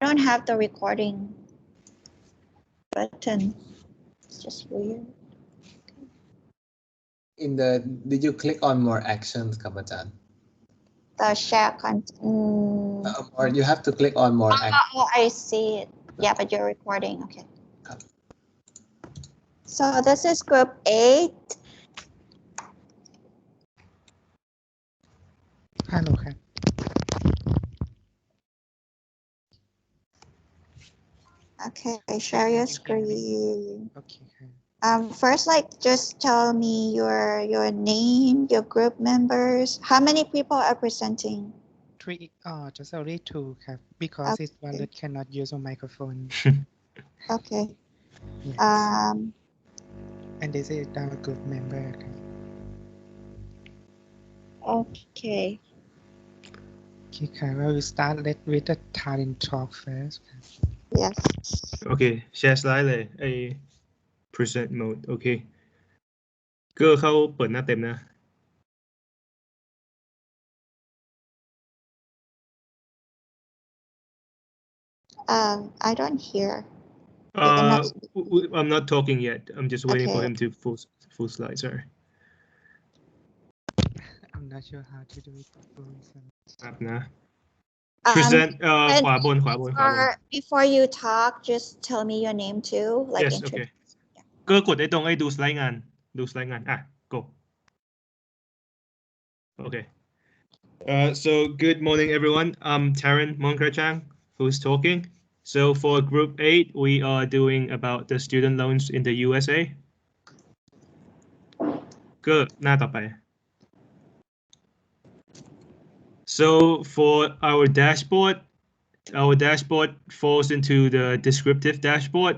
don't have the recording button. It's just weird. Did you click on more actions, ครับอาจารย์ The share content. Or you have to click on more actions. Oh, I see it. Yeah, but you're recording. Okay. ครับ So this is group 8. Hello ครับ Okay, share your screen. โอเคครับ First, like, just tell me your name, your group members. How many people are presenting? 3 just only 2 ครับ because it's one that cannot use a microphone Okay. yes. Um. and this is our group member ครับ Okay. โอเคครับ we will start with the talent talk first ครับ Yes. โอเคแชร์สไลด์เลยไอ้ present mode โอเคก็เข้าเปิดหน้าเต็มนะ I don't hear. I'm not talking yet. I'm just waiting for Okay. him to full slide. Sorry. I'm not sure how to do it ครับนะ present ขวาบน Before you talk, just tell me your name too. Like yes okay ก็กดไอ้ตรงไอ้ดูสไลด์งานอ่ะ go okay so good morning everyone. I'm Taran Monkrachang who's talking. So for group 8 we are doing about the student loans in the USA. ก็หน้าต่อไป So for our dashboard falls into the descriptive dashboard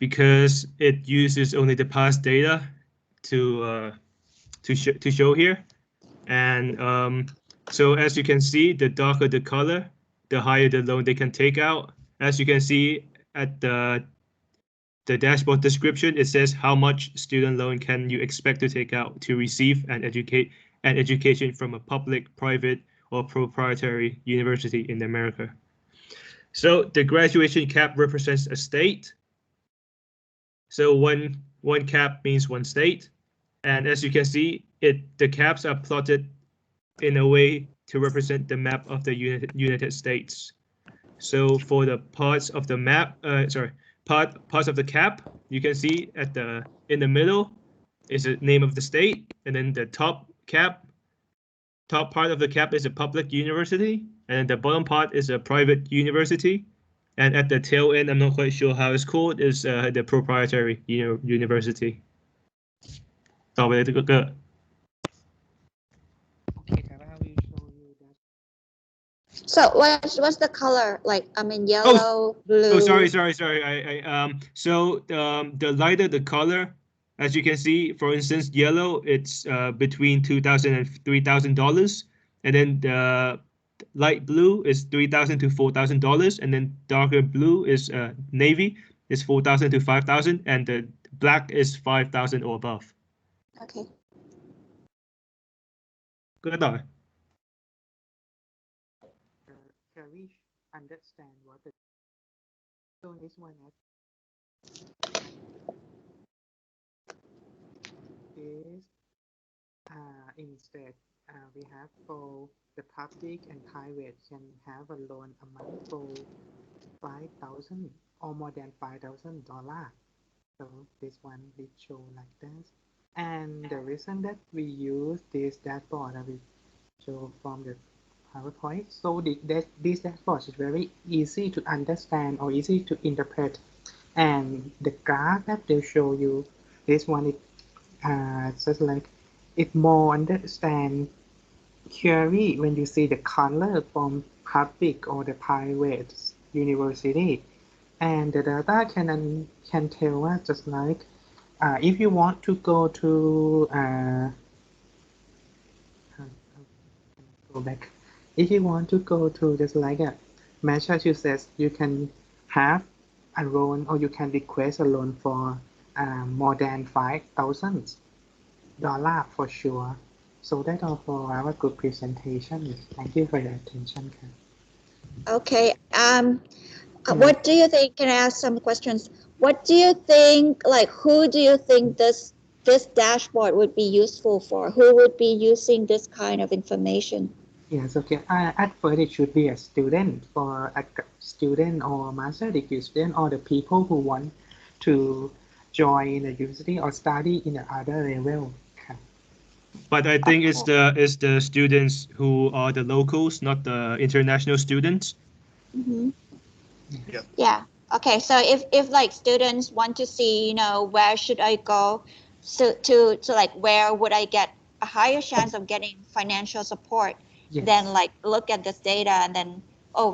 because it uses only the past data to show here. And so as you can see, the darker the color, the higher the loan they can take out. As you can see at the dashboard description, it says how much student loan can you expect to take out to receive an education from a public, private, or proprietary university in America. So the graduation cap represents a state. So one cap means one state. And as you can see, the caps are plotted in a way to represent the map of the United States. So for the parts of the map, parts of the cap, you can see in the middle is the name of the state, and then the top part of the cap is a public university, and then the bottom part is a private university, and at the tail end, I'm not quite sure how it's called, is the proprietary university. ต่อไปเลยก็ okay ครับ I will show you that So what's the color? Like, I mean, yellow, blue. Oh, sorry. So the lighter the color, as you can see, for instance, yellow, it's between $2,000 and $3,000, and then the light blue is $3,000 to $4,000, and then darker blue is navy is $4,000 to $5,000, and the black is $5,000 or above. Okay. ก็ต่อ can we understand what the so this one is instead we have for the public and private can have a loan amount for $5,000 or more than $5,000. So this one did show like this, and the reason that we use this dashboard I will show from the PowerPoint. So this dashboard is very easy to understand or easy to interpret, and the graph that they show you, this one is just like it more understand clearly when you see the color from public or the private university, and the data can tell us just like if you want to go to go back. If you want to go to just like Massachusetts, you can have a loan or you can request a loan for more than $5,000 for sure. So that's all for our good presentation. Thank you for your attention. Okay. What do you think? Can I ask some questions? What do you think? Like, who do you think this dashboard would be useful for? Who would be using this kind of information? Yes, okay. At first, it should be a student for a student or master degree student or the people who want to join a university or study in another level. ค่ะ But I think it's the students who are the locals, not the international students. Mm-hmm. Yep. Yeah. Okay. So if like students want to see, where should I go, so to like where would I get a higher chance of getting financial support, Yes. then like look at this data and then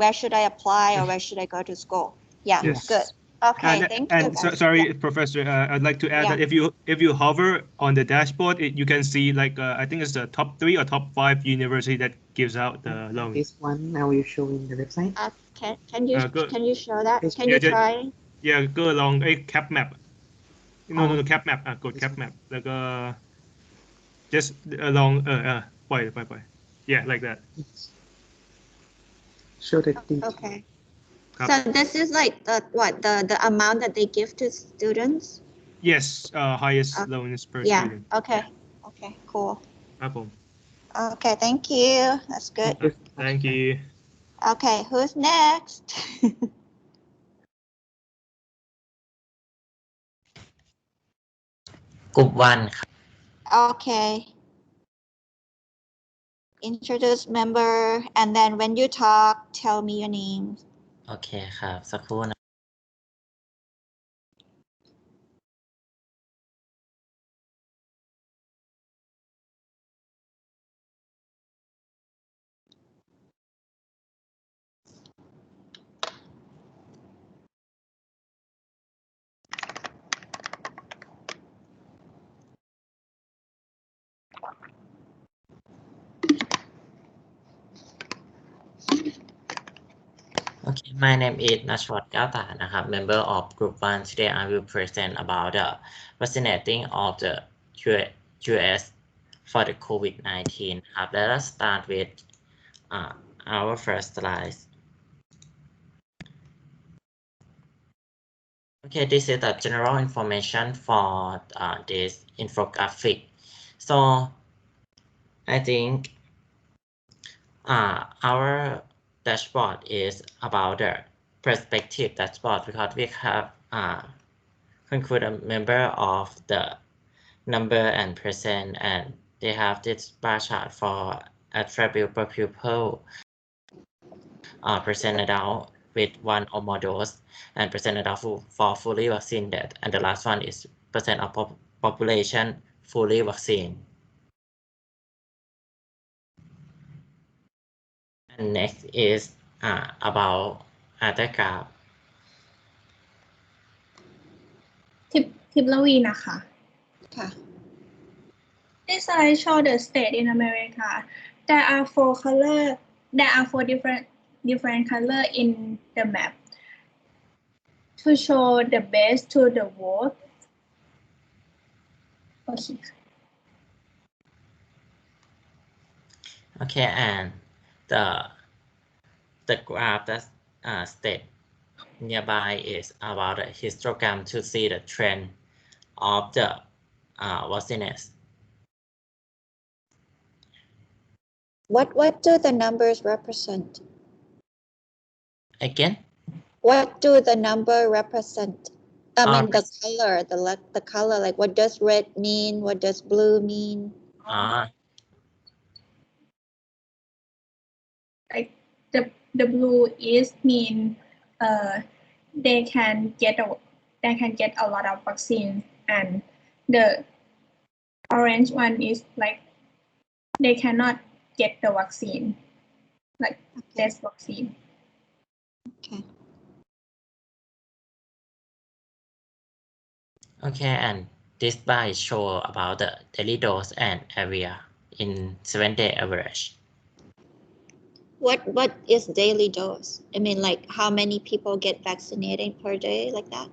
where should I apply or where should I go to school? Yeah. Yes. Good. Okay. Thank you. And guys. sorry, Professor, I'd like to add that if you hover on the dashboard, you can see like I think it's the top 3 or top 5 university that gives out the loan. This one I will show in the website. Can you Good. can you show that? Yes. Can you try? Yeah, go along a cap map. No, cap map. Go This cap one. map. Like just along why. Yeah, like that. Yes. Show the detail. Okay. So this is like the amount that they give to students? Yes, highest loans per Yeah. student. Okay. Okay. Cool. ครับผม Okay. Thank you. That's good. Thank you. Okay. Who's next? กลุ่มวันครับ Okay. Introduce member and then when you talk, tell me your name. โอเคครับสักครู่นะ Okay, my name is Nashwat Gata นะครับ member of group 1 today I will present about the vaccinating of the US for the COVID-19 ครับ Let us start with our first slide. Okay, this is the general information for this infographic. So I think our dashboard is about the perspective dashboard because we have include a member of the number and percent, and they have this bar chart for attribute per pupil, percent adult with 1 or more dose, and percent adult for fully vaccinated, and the last one is percent of population fully vaccinated. And next is about other graph. ทิพย์ละวีนะคะ ค่ะ This slide show the state in America. There are four different color in the map to show the base to the vote. Okay. Okay, and the graph that state nearby is about the histogram to see the trend of the vaccination. What do the numbers represent? Again? What do the number represent? I mean the color, like what does red mean? What does blue mean? Like the blue is mean they can get a lot of vaccine, and the orange one is like they cannot get the vaccine, like less vaccine. Okay. Okay, and this bar show about the daily dose and area in 7-day average. What is daily dose? I mean, like how many people get vaccinated per day, like that?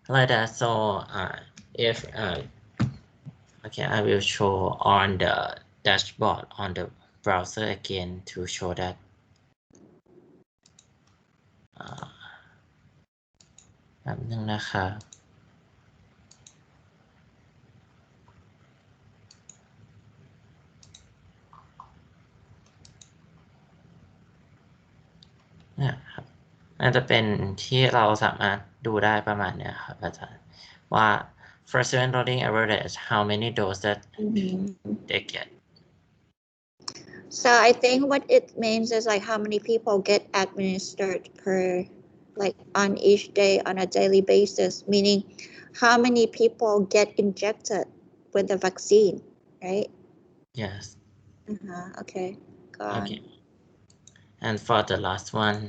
Like that. So if okay, I will show on the dashboard on the browser again to show that. แป๊บนึงนะครับเนี่ยครับน่าจะเป็นที่เราสามารถดูได้ประมาณเนี้ยครับอาจารย์ว่า first event loading average how many doses that they get. So I think what it means is like how many people get administered per, like on each day on a daily basis, meaning how many people get injected with the vaccine, right? Yes. Okay, got it. Okay. And for the last one,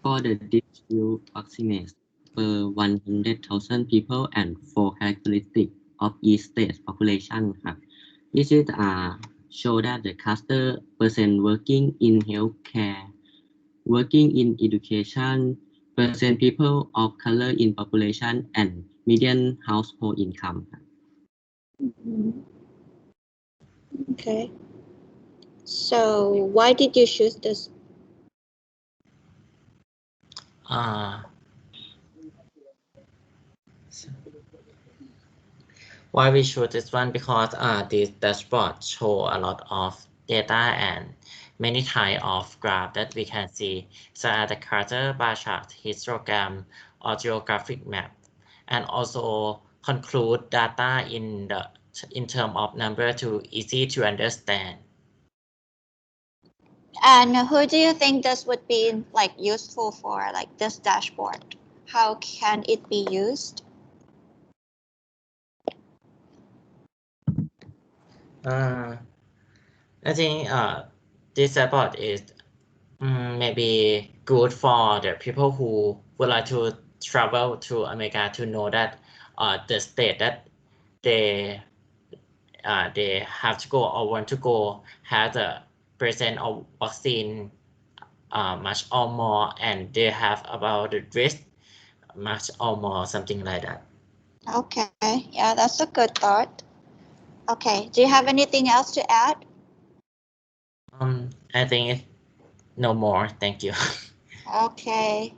For the distributed vaccines per 100,000 people and 4 characteristics of each state population ครับ This is show that the cluster percent working in healthcare, working in education, percent people of color in population, and median household income ครับ Okay. So why did you choose this? Why we choose this one? Because this dashboard show a lot of data and many type of graph that we can see, such as the cluster, bar chart, histogram, or geographic map, and also conclude data in terms of number to easy to understand. And who do you think this would be like useful for, like this dashboard? How can it be used? I think this dashboard is maybe good for the people who would like to travel to America to know that the state that they have to go or want to go has a percent of vaccine much or more, and they have about the risk much or more, something like that. Okay, yeah, that's a good thought. Okay, do you have anything else to add? I think no more. Thank you. Okay.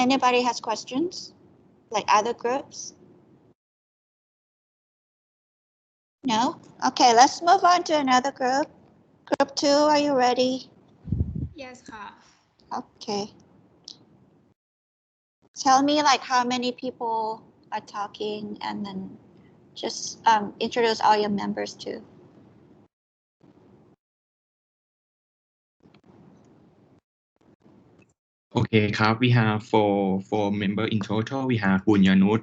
Anybody has questions? Like other groups? No? Okay, let's move on to another group. Group 2, are you ready? Yes ค่ะ Okay. Tell me like how many people are talking and then just introduce all your members too. Okay, we have four members in total. We have Bunyanut,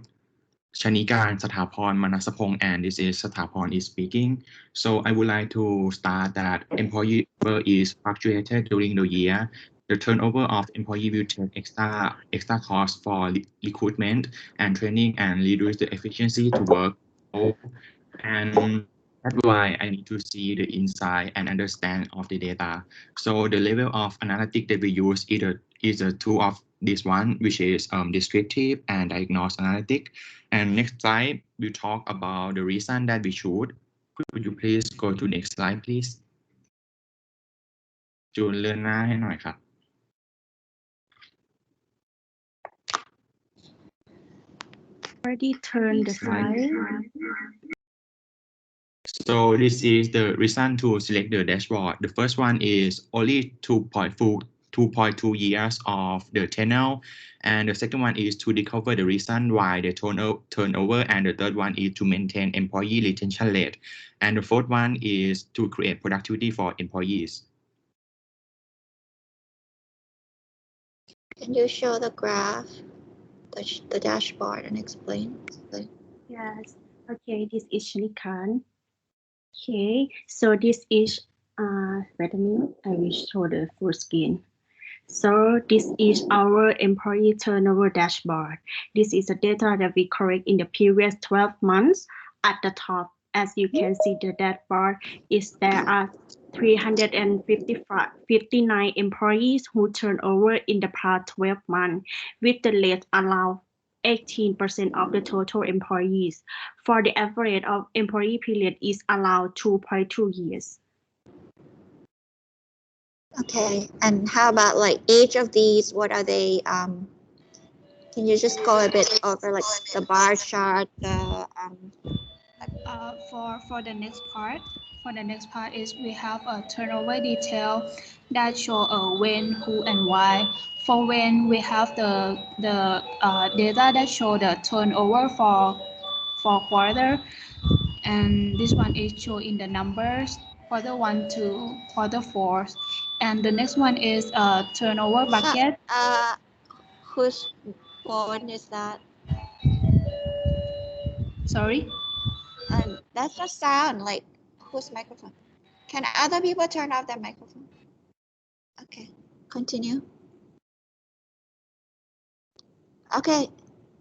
Shanikan, Sathapon, Manasapong, and this is Sathapon is speaking. So I would like to start that employee is fluctuated during the year. The turnover of employee will take extra cost for recruitment and training and reduce the efficiency to work. And that's why I need to see the insight and understand of the data. So the level of analytic that we use is a tool of this one, which is descriptive and diagnostic analytic. And next slide, we'll talk about the reason that we should. Could you please go to next slide, please? จูนเลื่อนหน้าให้หน่อยครับ Already turned the slide. So this is the reason to select the dashboard. The first one is only 2.2 years of the tenure, and the second one is to discover the reason why the turnover, and the third one is to maintain employee retention rate, and the fourth one is to create productivity for employees. Can you show the graph, the dashboard, and explain? Yes. Okay, this is Shanikan. Okay, so this is wait a minute, I will show the full screen. So this is our employee turnover dashboard. This is the data that we collect in the previous 12 months. At the top as you can see the dashboard is there are 359 employees who turn over in the past 12 months, with the rate around 18% of the total employees. For the average of employee period is around 2.2 years. Okay, and how about like each of these? What are they? Can you just go a bit over like the bar chart? For the next part, is we have a turnover detail that show when, who, and why. For when, we have the data that show the turnover for quarter, and this one is shown in the numbers quarter 1 to quarter 4, and the next one is turnover bucket. Whose phone is that? Sorry. That's just sound like whose microphone? Can other people turn off their microphone? Okay, continue. Okay,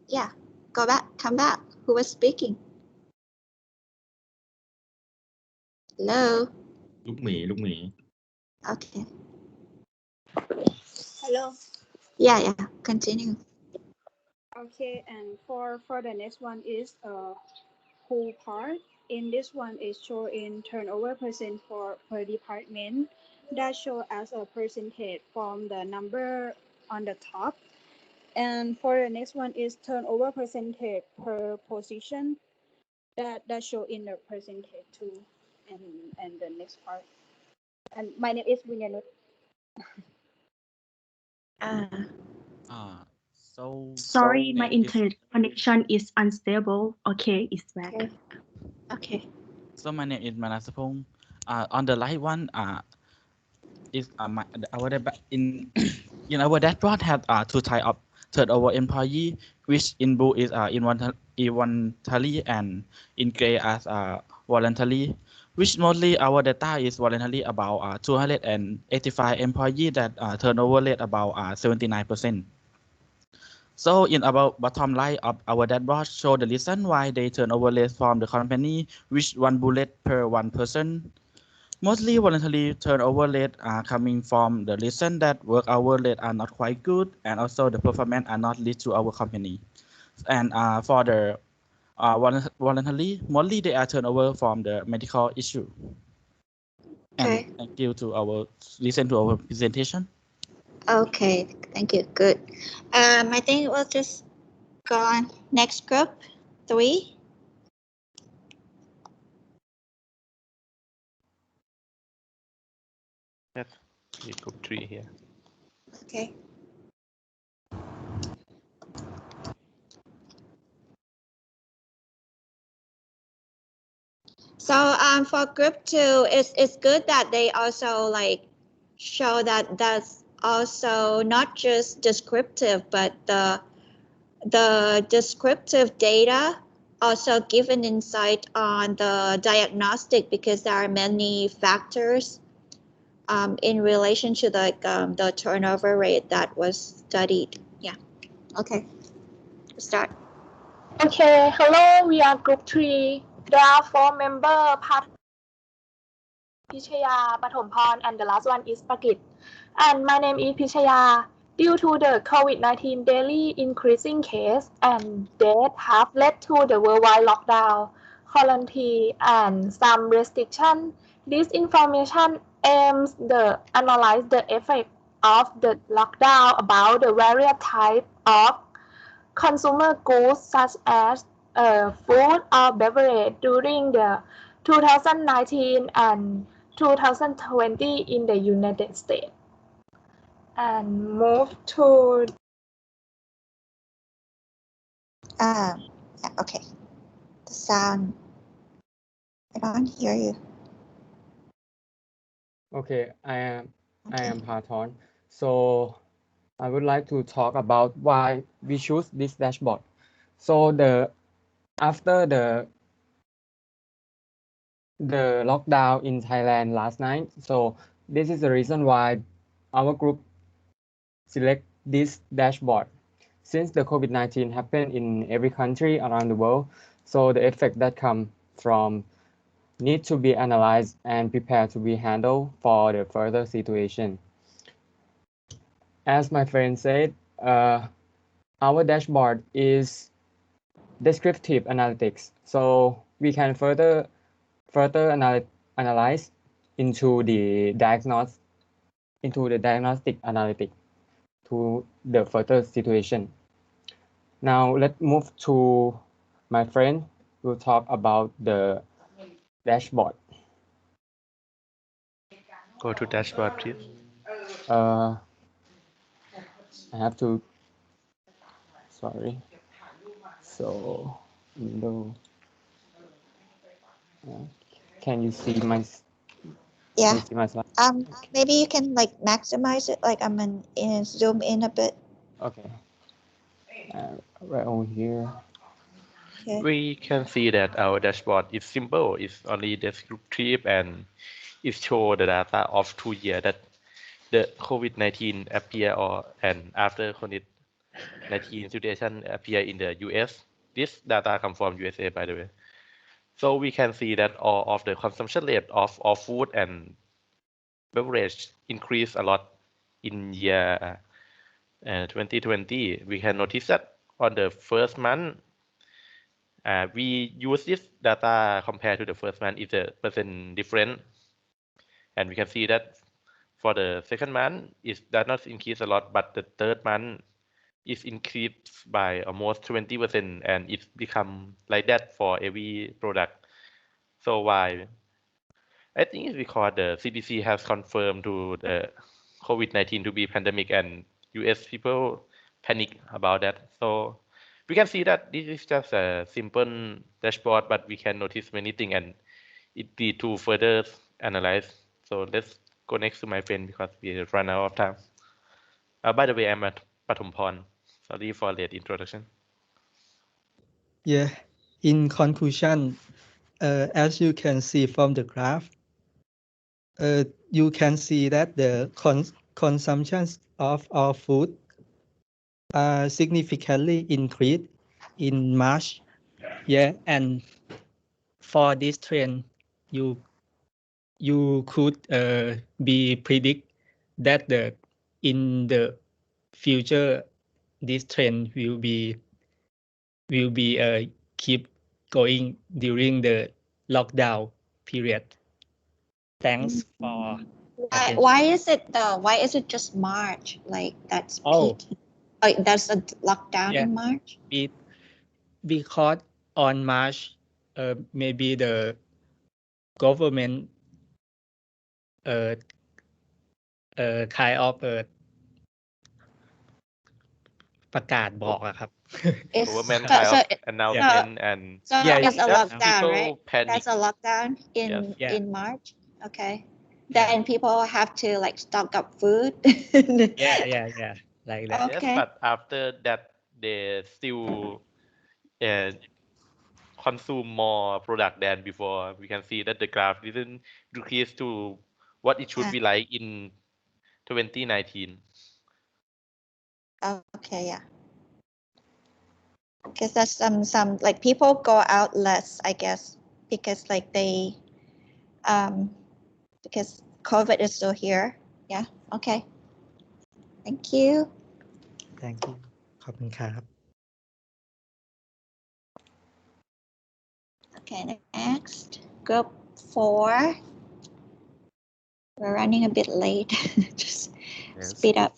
yeah, go back, come back. Who was speaking? Hello. ลูกหมี Okay. Hello. Yeah, continue. Okay, and for the next one is whole part. In this one is show in turnover percent for per department. That show as a percentage from the number on the top. And for the next one is turnover percentage per position. That show in the percentage too. And the next part. And my name is Bunyanut. Sorry, my internet connection is unstable. Okay, it's back. Okay. So my name is Manasapong. On the right one, is in our dashboard have two type of turnover employee, which in blue is involuntary and in gray as voluntary. Which mostly our data is voluntary about 285 employee that turnover rate about 79%. So in our bottom line of our dashboard show the reason why they turn over less from the company, which one bullet per one person. Mostly voluntary turnover rate are coming from the reason that work hour rate are not quite good, and also the performance are not lead to our company. And for the voluntary, mostly they are turnover from the medical issue. Okay. And thank you to our listen to our presentation. Okay, thank you. Good. I think we'll just go on next group 3. Yes, group 3 here. Okay. So for group 2, it's good that they also like show that that's also not just descriptive, but the descriptive data also give an insight on the diagnostic, because there are many factors in relation to the turnover rate that was studied. Yeah. Okay. Start. Okay, hello, we are group 3. There are 4 members, Pichaya, Pathomporn, and the last one is Pakit. And my name is Pichaya. Due to the COVID-19 daily increasing case and death have led to the worldwide lockdown, quarantine, and some restriction, this information aims to analyze the effect of the lockdown about the various types of consumer goods such as food or beverage during the 2019 and 2020 in the United States. And move to Yeah, okay. The sound. I don't hear you. Okay, I am Pathon. So I would like to talk about why we choose this dashboard. So after the lockdown in Thailand last night, so this is the reason why our group select this dashboard. Since the COVID-19 happened in every country around the world, so the effect that come from need to be analyzed and prepared to be handled for the further situation. As my friend said, our dashboard is descriptive analytics, so we can further analyze into the diagnostic analytic to the further situation. Now let's move to my friend who will talk about the dashboard. Go to dashboard, please. I have to, sorry. So, window. Can you see my? Yeah. Can you see my slide? Maybe you can like maximize it. Like I'm in zoom in a bit. Okay. Right over here. Okay. We can see that our dashboard is simple. It's only descriptive and it shows the data of 2 years that the COVID-19 appear and after COVID-19 situation appear in the US. This data come from USA, by the way. So we can see that all of the consumption rate of all food and beverage increased a lot in year 2020. We can notice that on the first month, we use this data compared to the first month is a percent different, and we can see that for the second month it does not increase a lot, but the third month is increased by almost 20%, and it become like that for every product. So why? I think it's because the CDC has confirmed to the COVID-19 to be pandemic, and US people panic about that. So we can see that this is just a simple dashboard, but we can notice many things, and it need to further analyze. So let's go next to my friend because we run out of time. By the way, I'm at Pathumporn. Sorry for late introduction. Yeah, in conclusion, as you can see from the graph, you can see that the consumption of our food significantly increased in March. Yeah, and for this trend, you could be predict that in the future this trend will be keep going during the lockdown period. Thanks for Why is it just March? Like that's peak. Like there's a lockdown in March. Because on March, maybe the government kind of ประกาศบอกอะครับ Government kind of announcement and so it's a lockdown, people right? panic. That's a lockdown in Yes. in March. Okay. Then people have to like stock up food. yeah, like that. Yes, Okay. but after that, they still consume more product than before. We can see that the graph didn't decrease to what it should be like in 2019. Okay, yeah. Because there's some like people go out less, I guess, because like they because COVID is still here. Yeah. Okay. Thank you. Thank you ขอบคุณครับ Okay, next group 4. We're running a bit late. Just speed up.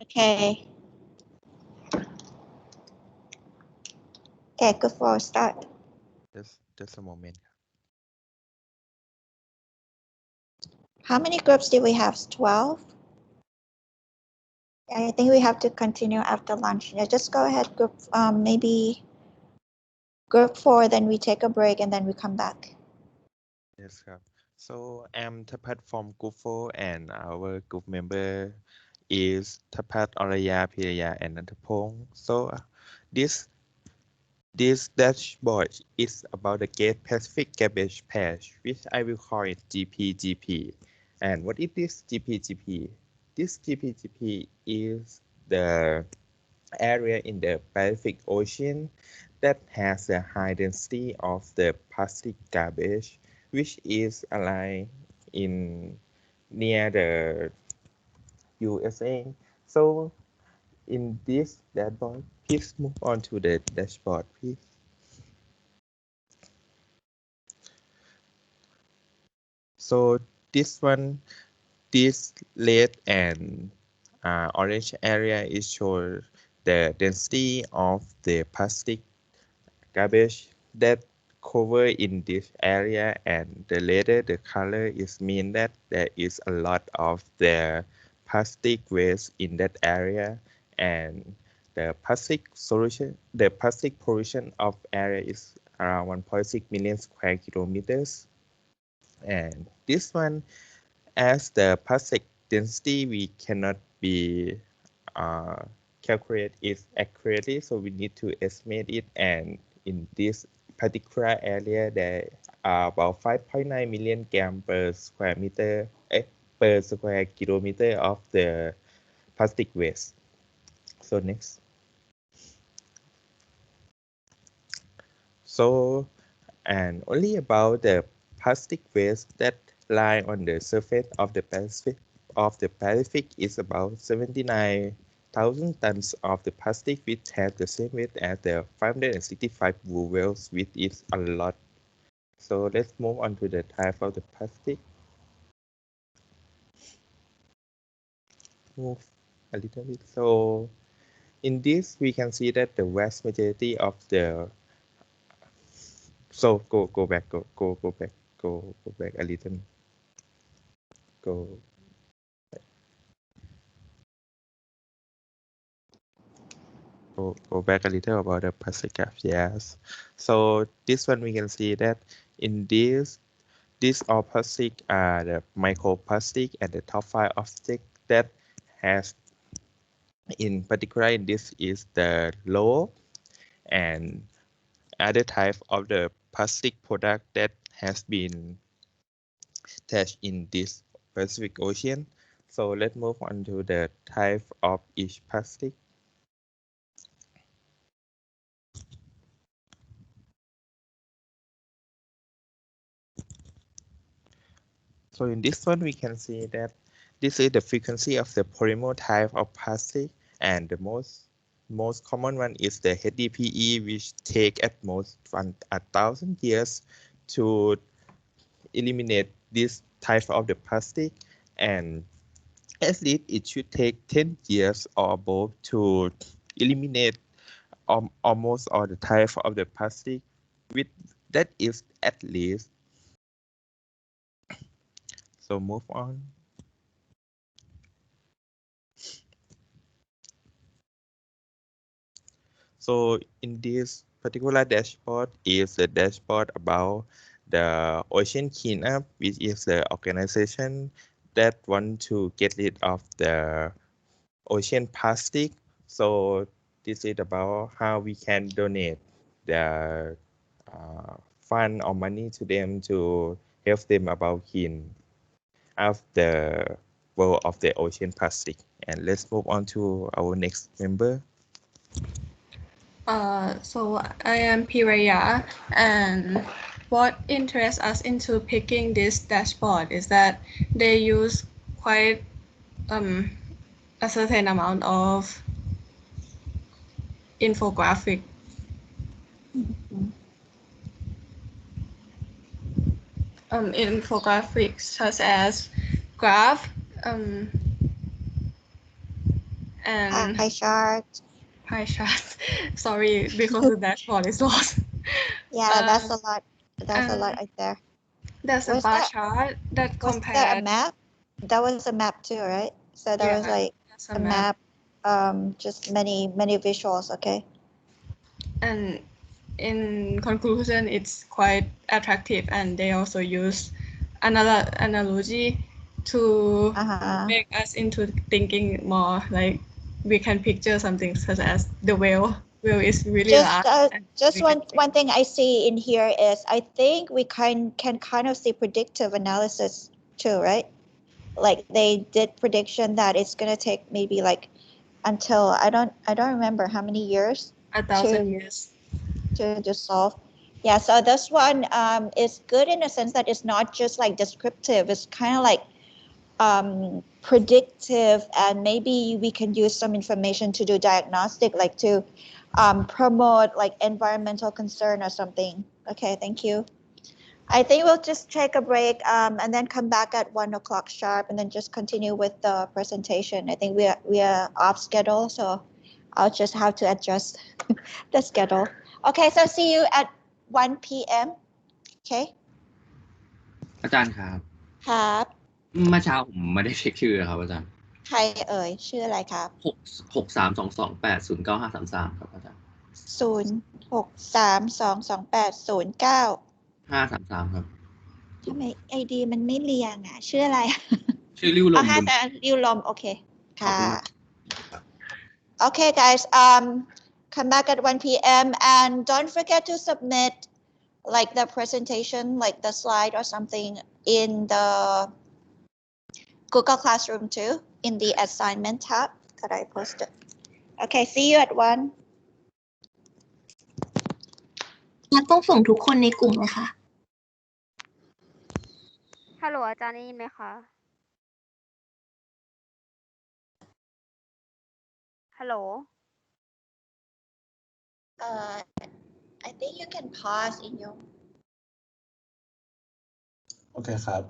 Okay. Okay, group 4 start. Just a moment. How many groups do we have? 12? I think we have to continue after lunch. Yeah, just go ahead, group maybe group 4, then we take a break and then we come back. Yes, sir. So I'm Tapat from Group 4 and our group member is Tapat, Oraya, Piraya, and Nantapong. So this dashboard is about the Great Pacific Garbage Patch, which I will call it GPGP. And what is this GPGP? This GPGP is the area in the Pacific Ocean that has a high density of the plastic garbage which is aligned in near the USA. So in this dashboard, please move on to the dashboard, please. So this one, this red and orange area is show the density of the plastic garbage that cover in this area, and the later the color is mean that there is a lot of the plastic waste in that area, and the plastic pollution of area is around 1.6 million square kilometers. And this one, as the plastic density, we cannot be calculate it accurately, so we need to estimate it. And in this particular area, there are about 5.9 million gram per square meter, per square kilometer of the plastic waste. So next. So, and only about the plastic waste that lie on the surface of the Pacific is about 79,000 tons of the plastic, which has the same weight as the 565 blue whales, which is a lot. So let's move on to the type of the plastic. Move a little bit. So in this, we can see that the vast majority of the go back a little. Go back a little about the plastic graph. Yes. So this one we can see that in this all plastic are the microplastic, and the top 5 object that has in particular in this is the low, and other type of the plastic product that has been attached in this Pacific Ocean. So let's move on to the type of each plastic. So in this one, we can see that this is the frequency of the polymer type of plastic, and the most common one is the HDPE, which take at most 1,000 years to eliminate this type of the plastic, and at least it should take 10 years or above to eliminate almost all the type of the plastic. With that is at least. So move on. So in this particular dashboard is the dashboard about the Ocean Cleanup, which is the organization that want to get rid of the ocean plastic. So this is about how we can donate the fund or money to them to help them about clean of the world of the ocean plastic. And let's move on to our next member. So I am Piraya, and what interests us into picking this dashboard is that they use quite a certain amount of infographic. Infographics such as graph and pie chart. Sorry, because the dashboard is lost. Yeah, that's a lot. That's a lot right there. There's a bar chart that was compares. there a map? That was a map too, right? So there was like a map, just many visuals. Okay. And in conclusion, it's quite attractive, and they also use another analogy to make us into thinking more. Like we can picture something such as the whale. Whale is really large. Just one thing I see in here is I think we can kind of see predictive analysis too, right? Like they did prediction that it's gonna take maybe like until I don't remember how many years. 1,000 years. To solve. Yeah, so this one is good in a sense that it's not just like descriptive, it's kind of like predictive, and maybe we can use some information to do diagnostic, like to promote like environmental concern or something. Okay, thank you. I think we'll just take a break and then come back at 1 o'clock sharp and then just continue with the presentation. I think we are off schedule, so I'll just have to adjust the schedule. Okay, so see you at 1 p.m. Okay. อาจารย์ครับ ครับ เมื่อเช้าผมไม่ได้เช็คชื่อครับอาจารย์ ใครเอ่ยชื่ออะไรครับ 632280953ครับอาจารย์ 06322809 533ครับ ทำไมไอดีมันไม่เรียงอ่ะชื่ออะไร ชื่อริ้วลม ห้าแต่ริ้วลมโอเค ขอบ ค่ะ คุณมาก Okay, guys. Come back at 1 p.m. and don't forget to submit like the presentation, like the slide or something in the Google Classroom too, in the assignment tab that I posted. Okay, see you at 1. ต้องส่งทุกคนในกลุ่มเลยค่ะ ฮัลโหลอาจารย์ได้ยินไหมคะ ฮัลโหล I think you can pause in your โอเคครับ